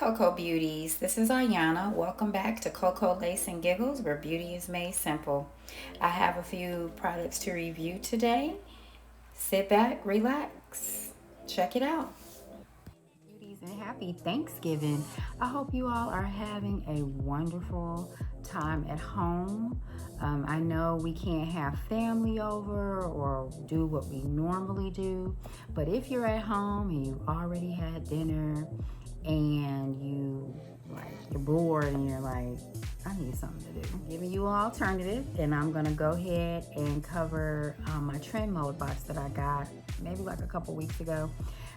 Coco Beauties. This is Ayana. Welcome back to Coco Lace and Giggles, where beauty is made simple. I have a few products to review today. Sit back, relax, check it out. Beauties and happy Thanksgiving. I hope you all are having a wonderful time at home. I know we can't have family over or do what we normally do, but if you're at home and you already had dinner and you're bored and you're like, I need something to do, I'm giving you an alternative, and I'm gonna go ahead and cover my Trendmood box that I got maybe like a couple weeks ago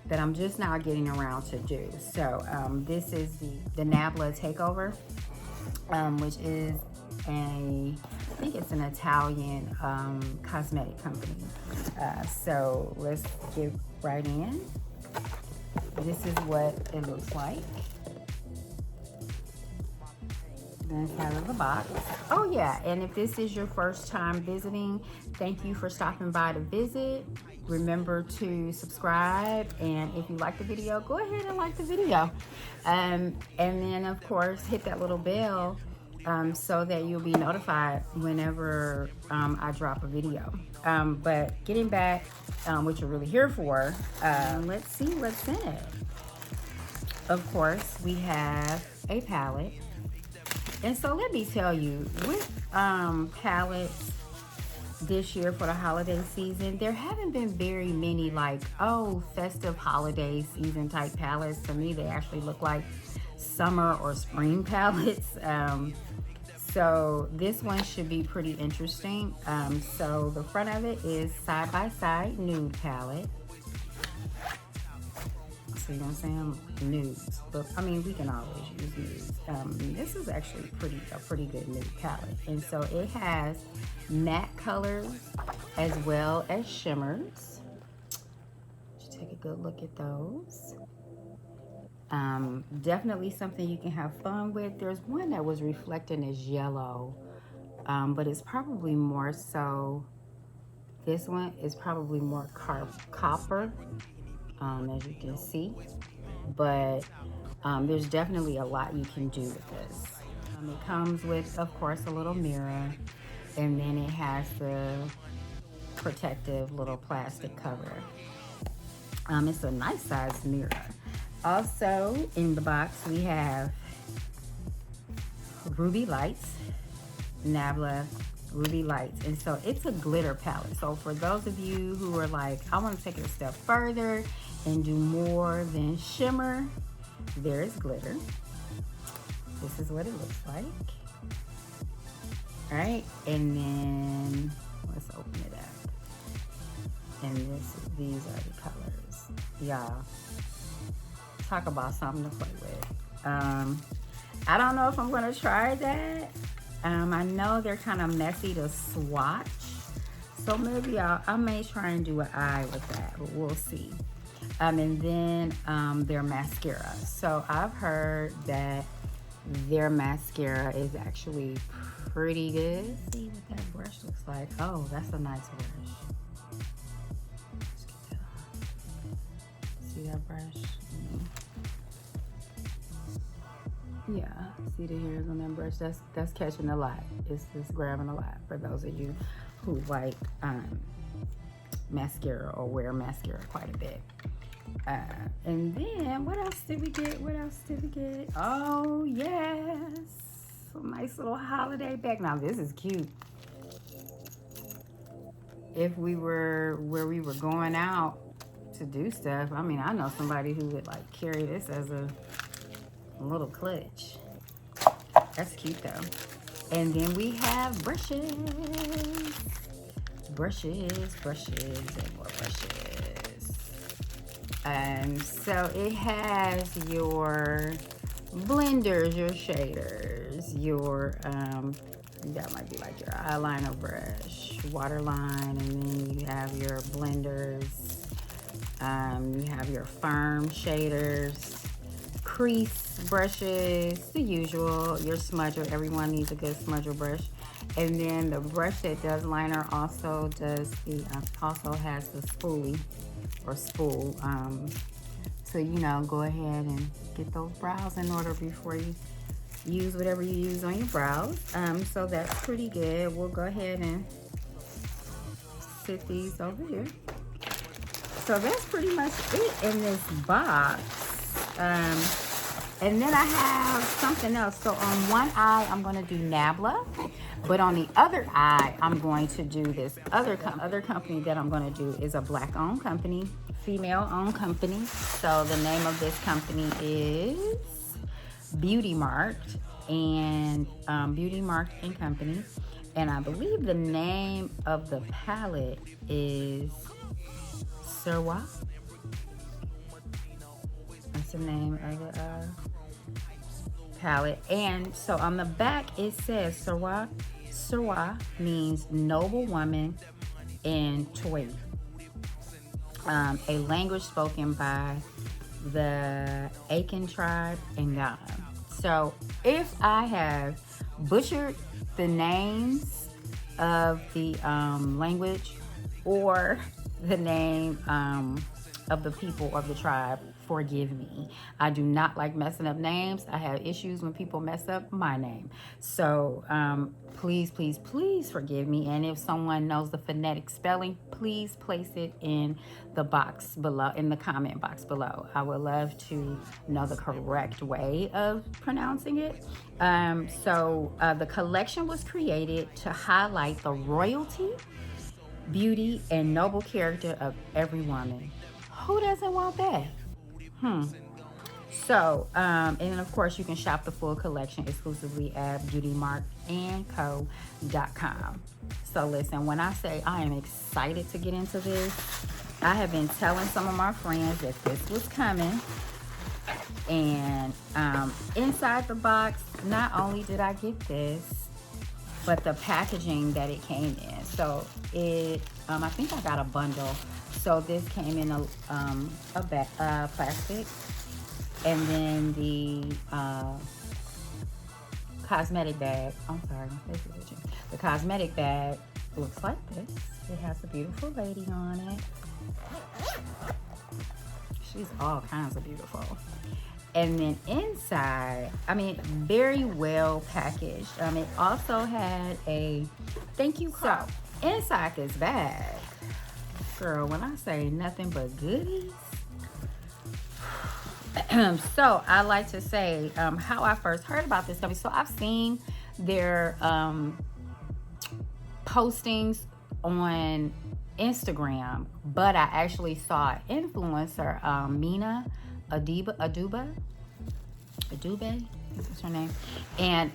that I'm just now getting around to do. So this is the Nabla Takeover, which is I think it's an Italian cosmetic company. So let's get right in. This is what it looks like. That's out of the box. Oh yeah, and if this is your first time visiting, thank you for stopping by to visit. Remember to subscribe, and if you like the video, go ahead and like the video. And then of course hit that little bell so that you'll be notified whenever I drop a video. But getting back what you're really here for, let's see what's in it. Of course, we have a palette. And so let me tell you, with palettes this year for the holiday season, there haven't been very many like, oh, festive holiday season type palettes. To me, they actually look like summer or spring palettes. So this one should be pretty interesting. So the front of it is Side by Side Nude palette. So you know what I'm saying? Nudes. But I mean, we can always use nudes. This is actually a pretty good nude palette. And so it has matte colors as well as shimmers. Just take a good look at those. Definitely something you can have fun with. There's one that was reflecting as yellow, but it's probably more so, this one is probably more copper, as you can see, but there's definitely a lot you can do with this. It comes with, of course, a little mirror, and then it has the protective little plastic cover. It's a nice sized mirror. Also in the box we have Ruby Lights, Nabla Ruby Lights. And so it's a glitter palette. So for those of you who are like, I want to take it a step further and do more than shimmer, there is glitter. This is what it looks like. All right, and then let's open it up. And these are the colors. Y'all, talk about something to play with. I don't know if I'm gonna try that. I know they're kind of messy to swatch, so maybe I may try and do an eye with that, but we'll see. And then their mascara. So I've heard that their mascara is actually pretty good. Let's see what that brush looks like. Oh, that's a nice brush. Let's get that on. See that brush? Yeah, see the hairs on that brush? That's catching a lot. It's just grabbing a lot for those of you who like mascara or wear mascara quite a bit. And then what else did we get? Oh yes, a nice little holiday bag. Now this is cute. If we were where we were going out to do stuff, I mean, I know somebody who would like carry this as a little clutch. That's cute though. And then we have brushes, and more brushes. So it has your blenders, your shaders, your that might be like your eyeliner brush, waterline, and then you have your blenders. You have your firm shaders, crease brushes, the usual, your smudger. Everyone needs a good smudger brush. And then the brush that does liner also does the also has the spoolie or spool. So, go ahead and get those brows in order before you use whatever you use on your brows. So that's pretty good. We'll go ahead and sit these over here. So that's pretty much it in this box. And then I have something else. So on one eye, I'm going to do Nabla. But on the other eye, I'm going to do this other company that I'm going to do is a black-owned company, female-owned company. So the name of this company is BeautyMarked and BeautyMarked and Company. And I believe the name of the palette is SERWAA. That's the name of the palette. And so on the back it says SERWAA. SERWAA means noble woman in Twi, a language spoken by the Akan tribe in Ghana. So if I have butchered the names of the language or the name of the people of the tribe, forgive me. I do not like messing up names. I have issues when people mess up my name. So please, please, please forgive me. And if someone knows the phonetic spelling, please place it in the box below, in the comment box below. I would love to know the correct way of pronouncing it. So the collection was created to highlight the royalty, beauty, and noble character of every woman. Who doesn't want that? So, and then of course you can shop the full collection exclusively at BeautyMarkedCo.com. So listen, when I say I am excited to get into this, I have been telling some of my friends that this was coming. And inside the box, not only did I get this, but the packaging that it came in. So it, I think I got a bundle. So this came in a plastic, and then the cosmetic bag. I'm sorry, the cosmetic bag looks like this. It has a beautiful lady on it. She's all kinds of beautiful. And then inside, I mean, very well packaged. It also had a thank you card. So inside this bag, girl, when I say nothing but goodies. So I like to say how I first heard about this company. So I've seen their postings on Instagram, but I actually saw influencer Mina Adube, what's her name? And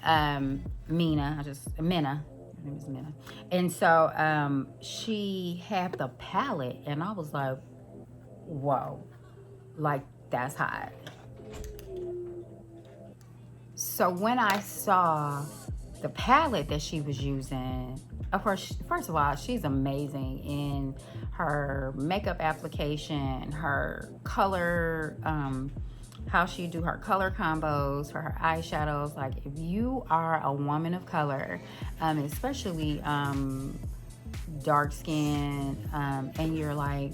Minna. Her name is Minna. And so she had the palette, and I was like, whoa, like that's hot. So when I saw the palette that she was using, of course, first of all, she's amazing in her makeup application, her color, how she do her color combos for her eyeshadows. Like if you are a woman of color, especially dark skin, and you're like,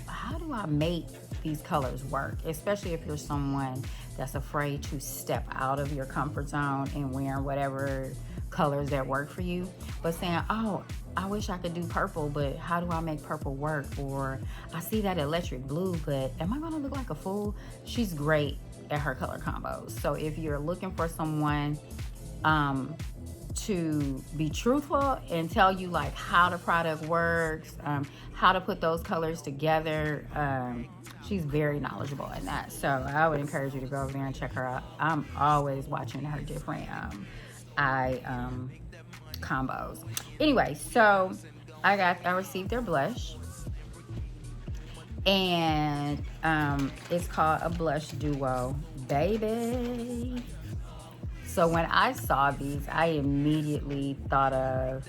how do I make these colors work? Especially if you're someone that's afraid to step out of your comfort zone and wearing whatever colors that work for you, but saying, oh, I wish I could do purple, but how do I make purple work? Or I see that electric blue, but am I gonna look like a fool? She's great at her color combos. So if you're looking for someone to be truthful and tell you like how the product works, how to put those colors together, she's very knowledgeable in that. So I would encourage you to go over there and check her out. I'm always watching her different eye combos. Anyway, so I received their blush, and it's called a blush duo, baby. So when I saw these, I immediately thought of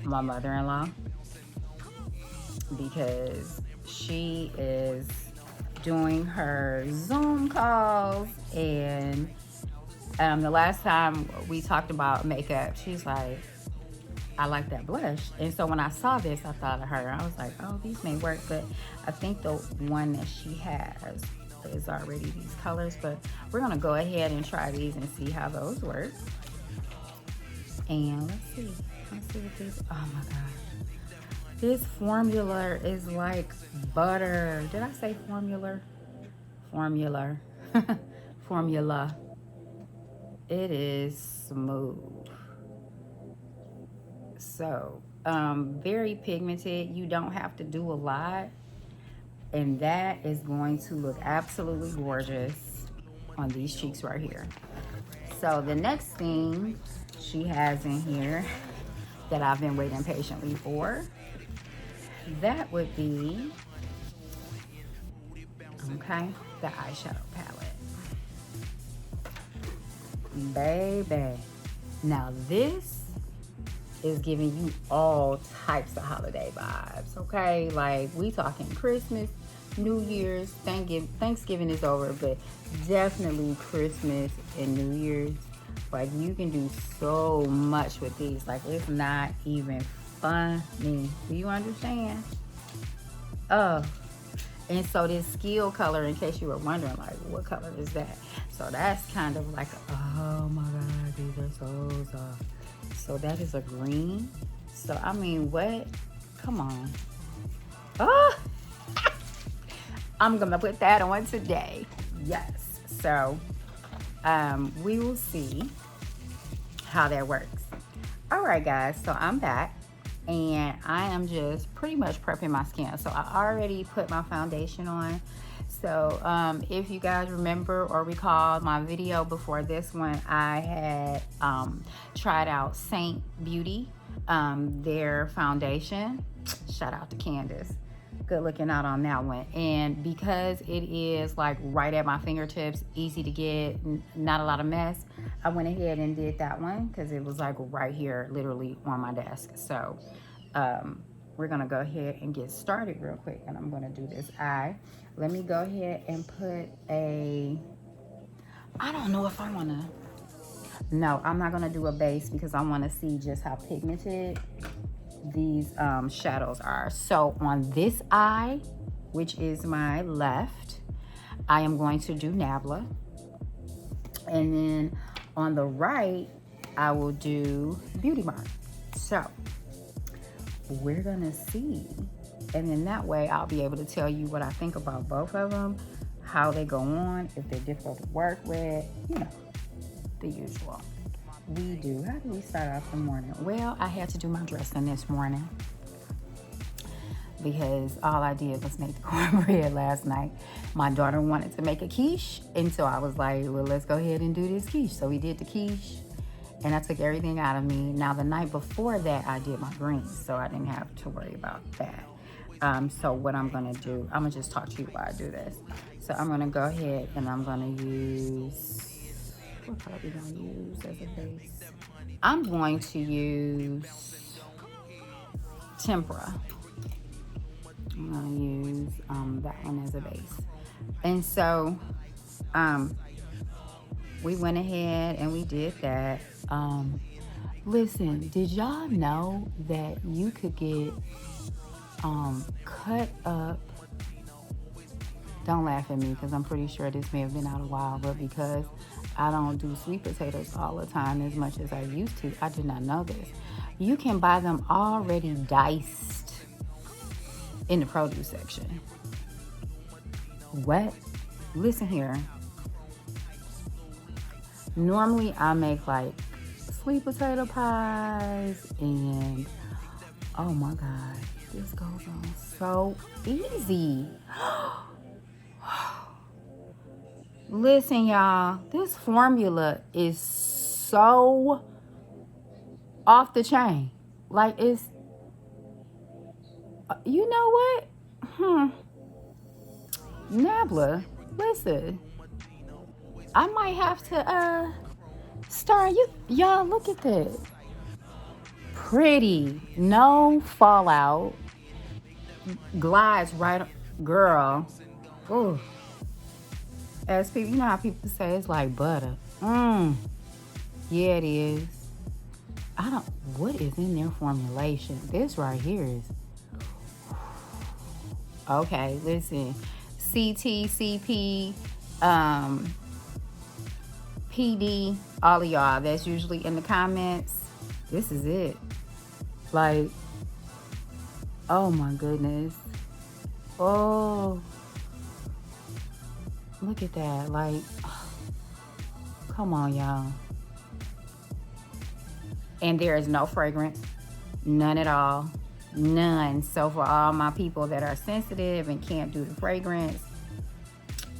my mother-in-law, because she is doing her Zoom calls, and the last time we talked about makeup, she's like, I like that blush. And so when I saw this, I thought of her. I was like, oh, these may work, but I think the one that she has is already these colors, but we're gonna go ahead and try these and see how those work. And let's see what these, oh my gosh. This formula is like butter. Did I say formula? Formula. Formula. It is smooth. So, very pigmented. You don't have to do a lot. And that is going to look absolutely gorgeous on these cheeks right here. So the next thing she has in here that I've been waiting patiently for, that would be, okay, the eyeshadow palette. Baby. Now this is giving you all types of holiday vibes, okay? Like, we talking Christmas, New Year's, Thanksgiving is over, but definitely Christmas and New Year's. Like, you can do so much with these. Like, it's not even funny. Do you understand? Oh, and so this Skill color, in case you were wondering, like, what color is that? So that's kind of like, oh my God, these are so soft. So that is a green. So, I mean, what? Come on. Oh, I'm gonna put that on today. Yes. So, we will see how that works. All right, guys. So I'm back, and I am just pretty much prepping my skin. So I already put my foundation on. So if you guys remember or recall my video before this one, I had tried out Saint Beauty, their foundation. Shout out to Candace. Good looking out on that one. And because it is like right at my fingertips, easy to get, not a lot of mess, I went ahead and did that one because it was like right here, literally on my desk. So we're gonna go ahead and get started real quick, and I'm gonna do this eye. Let me go ahead and put a, I don't know if I wanna, no, I'm not gonna do a base because I wanna see just how pigmented these shadows are. So on this eye, which is my left, I am going to do Nabla. And then on the right, I will do BeautyMarked. So we're gonna see. And then that way I'll be able to tell you what I think about both of them, how they go on, if they're difficult to work with, you know, the usual. How do we start off the morning? Well, I had to do my dressing this morning because all I did was make the cornbread last night. My daughter wanted to make a quiche, and so I was like, well, let's go ahead and do this quiche. So we did the quiche, and I took everything out of me. Now, the night before that, I did my greens, so I didn't have to worry about that. So what I'm gonna do, I'm gonna just talk to you while I do this. So I'm gonna go ahead and I'm gonna use, what color are we gonna use as a base? I'm going to use Tempera. I'm gonna use that one as a base. And so we went ahead and we did that. Listen, did y'all know that you could get cut up, don't laugh at me because I'm pretty sure this may have been out a while, but because I don't do sweet potatoes all the time as much as I used to, I did not know this. You can buy them already diced in the produce section. What? Listen here. Normally I make like sweet potato pies and oh my God, this goes on so easy. Listen, y'all, this formula is so off the chain. Like, it's, you know what? Nabla, listen, I might have to start y'all look at that. Pretty, no fallout, glides right, girl. Ooh. As people, you know how people say it's like butter. Yeah, it is. What is in their formulation? This right here is, okay, listen. CT, CP, PD, all of y'all that's usually in the comments. This is it. Like, oh my goodness. Oh, look at that. Like, come on, y'all. And there is no fragrance. None at all. None. So for all my people that are sensitive and can't do the fragrance,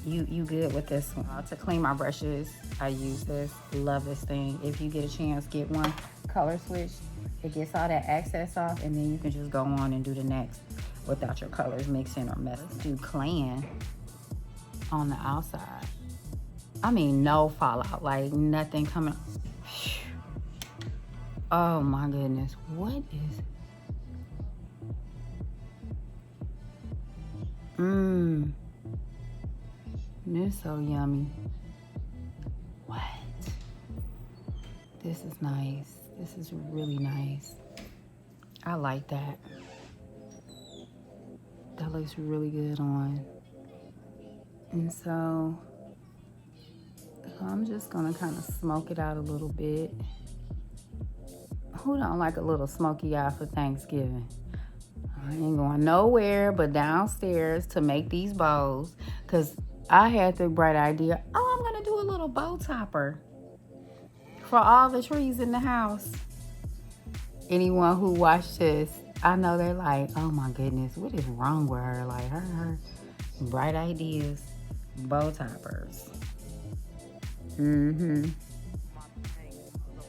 you good with this one. To clean my brushes, I use this. Love this thing. If you get a chance, get one. Color switch. It gets all that excess off, and then you can just go on and do the next without your colors mixing or messing. Do clan on the outside. I mean, no fallout. Like, nothing coming. Oh my goodness. What is... This is so yummy. What? This is nice. This is really nice. I like that. That looks really good on. And so I'm just gonna kind of smoke it out a little bit. Who don't like a little smoky eye for Thanksgiving? I ain't going nowhere but downstairs to make these bows, because I had the bright idea, oh, I'm gonna do a little bow topper for all the trees in the house. Anyone who watched this, I know they're like, oh my goodness, what is wrong with her? Like, her bright ideas, bow toppers.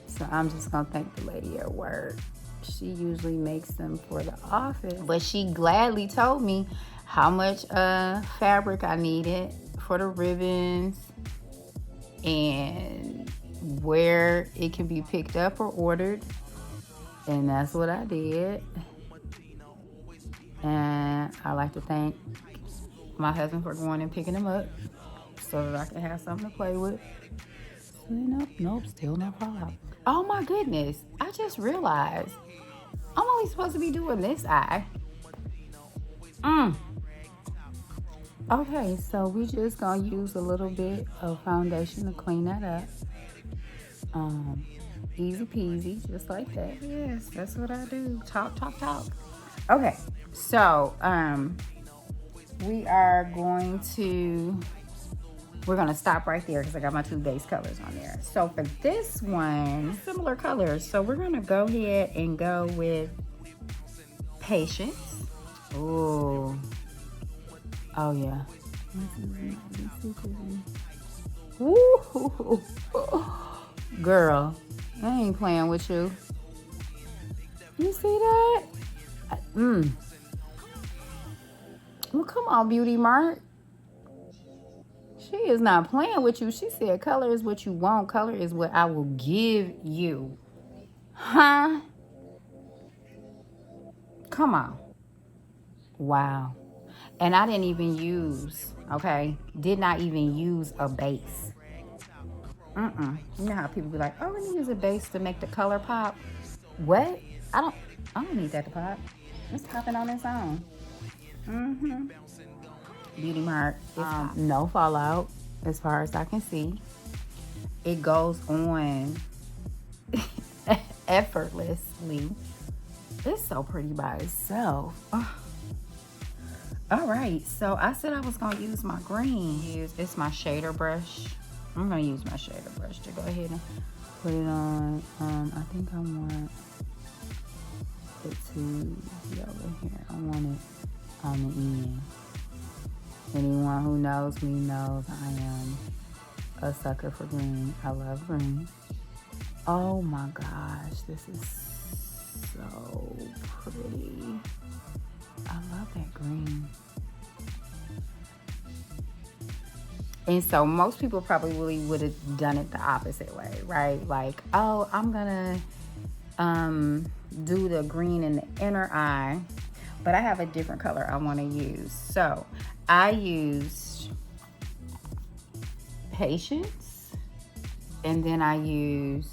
So I'm just gonna thank the lady at work. She usually makes them for the office, but she gladly told me how much fabric I needed for the ribbons and where it can be picked up or ordered. And that's what I did. And I like to thank my husband for going and picking them up so that I can have something to play with. So, nope, still no fallout. Oh my goodness, I just realized I'm only supposed to be doing this eye. Okay, so we just gonna use a little bit of foundation to clean that up. Easy peasy, just like that. Yes, that's what I do. Talk. Okay, so we're gonna stop right there because I got my two base colors on there. So for this one, similar colors. So we're gonna go ahead and go with Patience. Oh yeah. Woo. Girl, I ain't playing with you. You see that? Well, come on, BeautyMarked. She is not playing with you. She said color is what you want. Color is what I will give you. Huh? Come on. Wow. And I didn't even use, did not even use a base. You know how people be like, oh, let me use a base to make the color pop. What? I don't need that to pop. It's popping on its own. BeautyMarked. No fallout as far as I can see. It goes on effortlessly. It's so pretty by itself. All right, so I said I was gonna use my green. It's my shader brush. I'm gonna use my shader brush to go ahead and put it on. I think I want it to be over here. I want it on the end. Anyone who knows me knows I am a sucker for green. I love green. Oh my gosh, this is so pretty. I love that green. And so most people probably really would have done it the opposite way, right? Like, oh, I'm gonna do the green in the inner eye, but I have a different color I want to use. So I used Patience, and then I used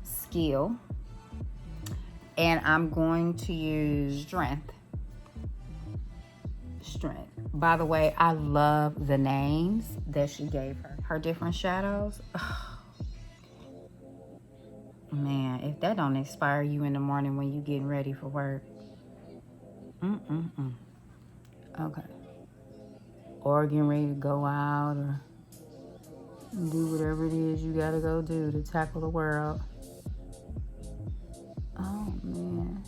Skill, and I'm going to use Strength. By the way, I love the names that she gave her different shadows. Man, if that don't inspire you in the morning when you getting ready for work. Okay. Or getting ready to go out or do whatever it is you gotta go do to tackle the world. Oh man,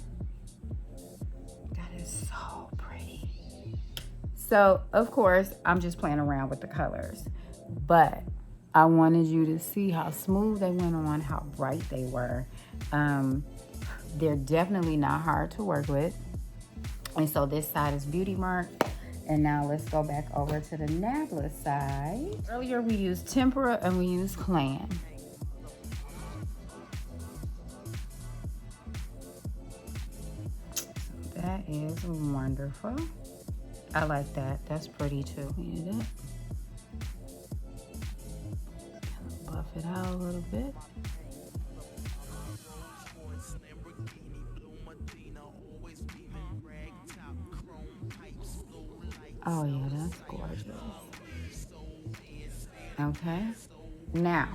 that is so pretty. So of course I'm just playing around with the colors, but I wanted you to see how smooth they went on, how bright they were. They're definitely not hard to work with. And so this side is BeautyMarked. And now let's go back over to the Nabla side. Earlier we used Tempera and we used Clan. That is wonderful. I like that. That's pretty too. Clean it up. Buff it out a little bit. Oh yeah, that's gorgeous. Okay. Now,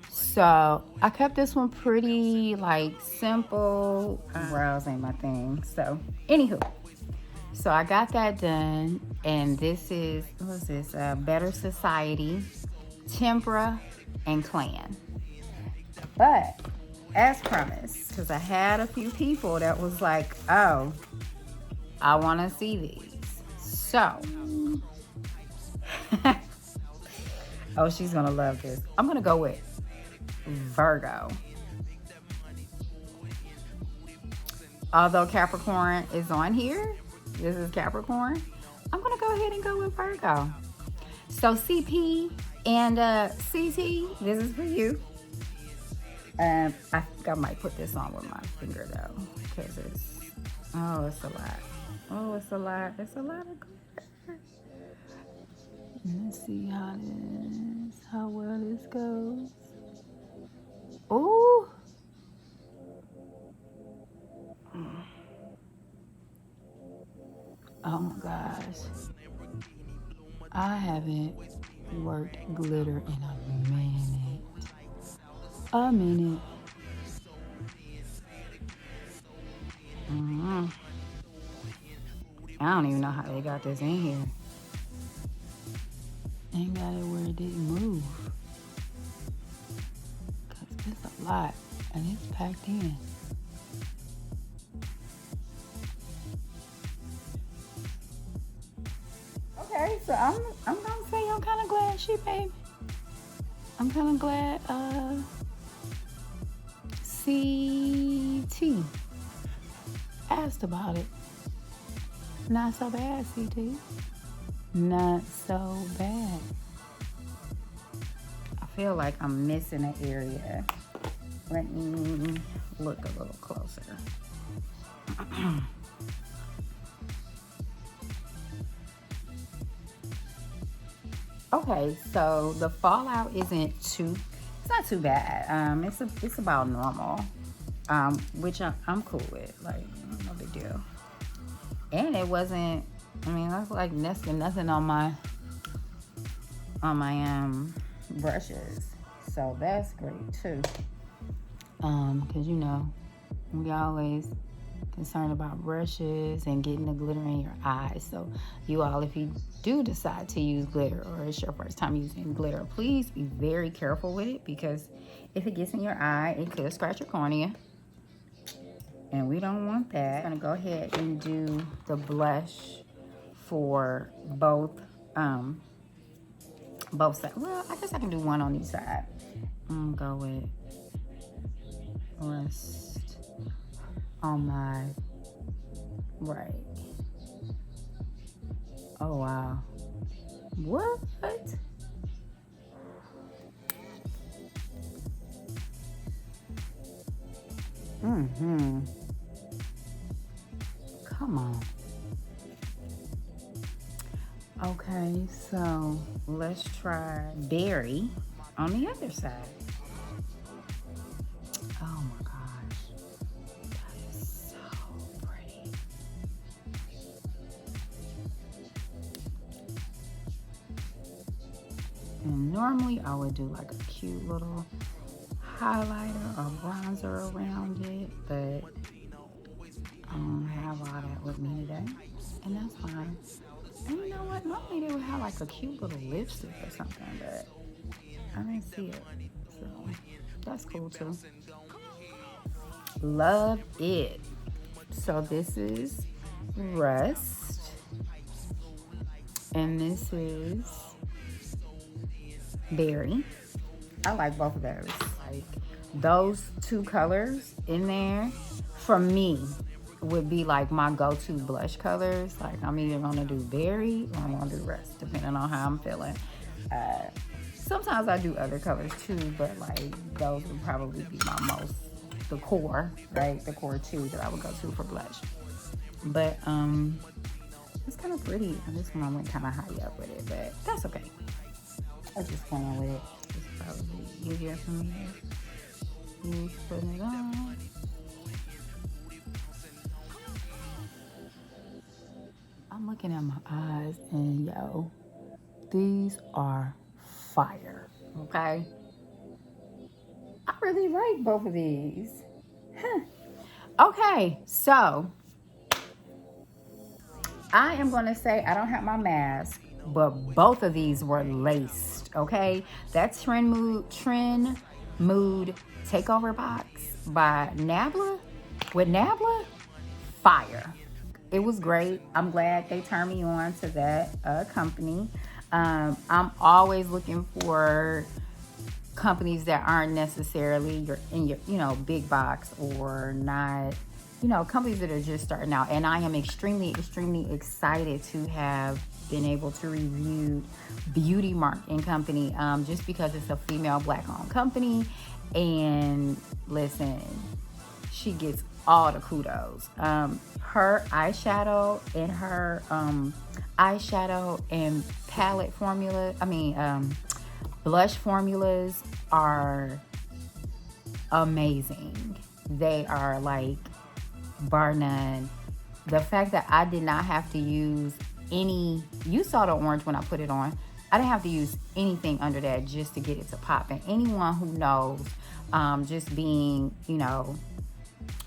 so I kept this one pretty like simple. Brows ain't my thing. So anywho, so I got that done, and this is, what's this? Better Society, Tempera, and Clan. But as promised, because I had a few people that was like, oh, I want to see these. So, oh, she's going to love this. I'm going to go with Virgo. Although Capricorn is on here, this is Capricorn, I'm going to go ahead and go with Virgo. So CP and CT, this is for you. I think I might put this on with my finger though, because it's a lot. It's a lot of glitter. Let's see how well this goes. Ooh. Oh my gosh. I haven't worked glitter in a minute. I don't even know how they got this in here. Ain't got it where it didn't move. Cause it's a lot and it's packed in. Okay, so I'm gonna say I'm kind of glad she paid. I'm kind of glad CT asked about it. Not so bad, CT. Not so bad. I feel like I'm missing an area. Let me look a little closer. Okay, so the fallout it's not too bad. It's about normal, which I'm cool with. Like, no big deal. And it wasn't, that's like nothing on my brushes. So that's great too. Cause we always concerned about brushes and getting the glitter in your eyes. So you all, if you do decide to use glitter or it's your first time using glitter, please be very careful with it, because if it gets in your eye, it could scratch your cornea. And we don't want that. I'm gonna go ahead and do the blush for both sides. Well, I guess I can do one on each side. I'm gonna go with rest on my right. Oh wow. What? Come on. Okay, so let's try berry on the other side. Oh my gosh. That is so pretty. Normally I would do like a cute little highlighter or bronzer around it, but I don't have all that with me today, and that's fine. And you know what? Normally they would have like a cute little lipstick or something, but I didn't see it, so that's cool too. Love it. So this is Rust, and this is Berry. I like both of those. Like those two colors in there, for me, would be like my go-to blush colors. Like I'm either gonna do Berry or I'm gonna do Rust, depending on how I'm feeling. Uh, Sometimes I do other colors too, but like those would probably be my most, the core, right? The core two that I would go to for blush. But it's kind of pretty. This one I went kind of high up with it, but that's okay. I was just playing with it. It's probably easier for me to use putting it on. I'm looking at my eyes and yo, these are fire. Okay, I really like both of these. Huh. Okay, so I am gonna say I don't have my mask, but both of these were laced. Okay, that Trendmood Takeover box by Nabla, with Nabla, fire. It was great. I'm glad they turned me on to that company. I'm always looking for companies that aren't necessarily your big box, or not, companies that are just starting out. And I am extremely excited to have been able to review BeautyMarked Company, just because it's a female black owned company. And listen, she gets all the kudos. Her eyeshadow and palette formula, blush formulas are amazing. They are like bar none. The fact that I did not have to use you saw the orange when I put it on. I didn't have to use anything under that just to get it to pop. And anyone who knows, just being,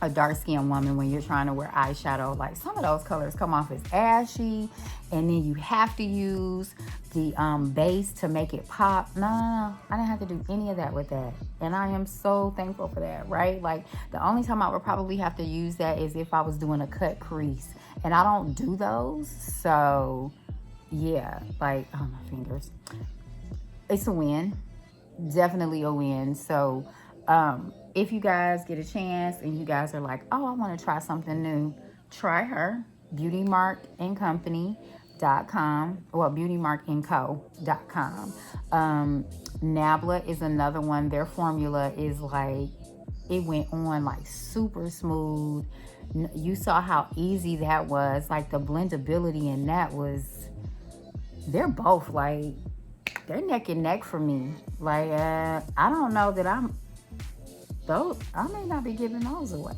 a dark-skinned woman, when you're trying to wear eyeshadow, like some of those colors come off as ashy, and then you have to use the base to make it pop. No, I didn't have to do any of that with that, and I am so thankful for that, right? Like the only time I would probably have to use that is if I was doing a cut crease, and I don't do those, so yeah, like, oh, my fingers. It's a win, definitely a win. So if you guys get a chance and you guys are like, oh, I want to try something new, try her. BeautyMarkedCompany.com, well, BeautyMarkedCo.com. Nabla is another one. Their formula is like, it went on like super smooth. You saw how easy that was. Like the blendability in that was, they're both like, they're neck and neck for me. Like, I don't know that I may not be giving those away.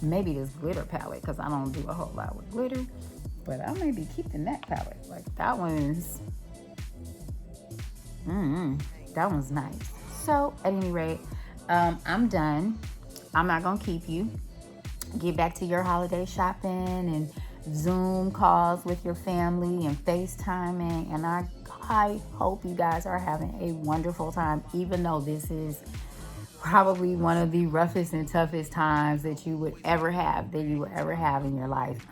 Maybe this glitter palette, because I don't do a whole lot with glitter. But I may be keeping that palette. Like that one's nice. So at any rate, I'm done. I'm not gonna keep you. Get back to your holiday shopping and Zoom calls with your family and FaceTiming. And I hope you guys are having a wonderful time, even though this is probably one of the roughest and toughest times that you would ever have in your life.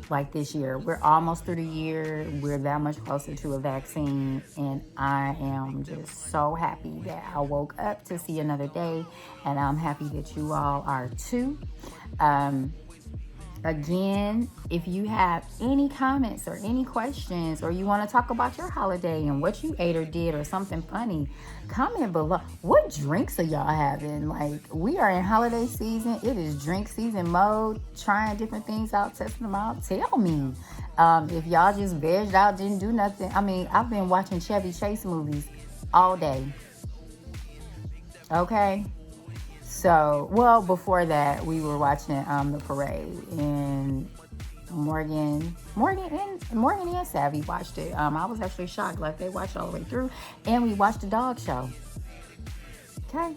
Like this year, we're almost through the year. We're that much closer to a vaccine, and I am just so happy that I woke up to see another day, and I'm happy that you all are too. Again, if you have any comments or any questions, or you want to talk about your holiday and what you ate or did or something funny, comment below. What drinks are y'all having? Like, we are in holiday season. It is drink season mode. Trying different things out, testing them out. Tell me. If y'all just vegged out, didn't do nothing. I've been watching Chevy Chase movies all day. Okay? So, well, before that, we were watching the parade, and Morgan and Savvy watched it. I was actually shocked. Like, they watched all the way through, and we watched the dog show. Okay.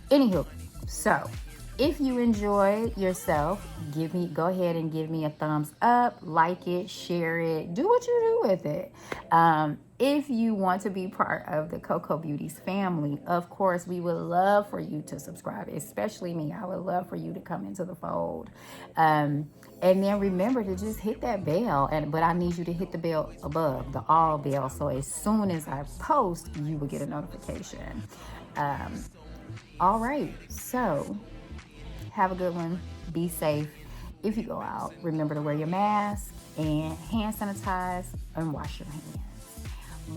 Anywho, so if you enjoy yourself, go ahead and give me a thumbs up, like it, share it, do what you do with it. If you want to be part of the Coco Beauties family, of course, we would love for you to subscribe, especially me. I would love for you to come into the fold. And then remember to just hit that bell, but I need you to hit the bell above, the all bell, so as soon as I post, you will get a notification. All right, so have a good one. Be safe. If you go out, remember to wear your mask and hand sanitize and wash your hands.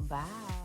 Bye.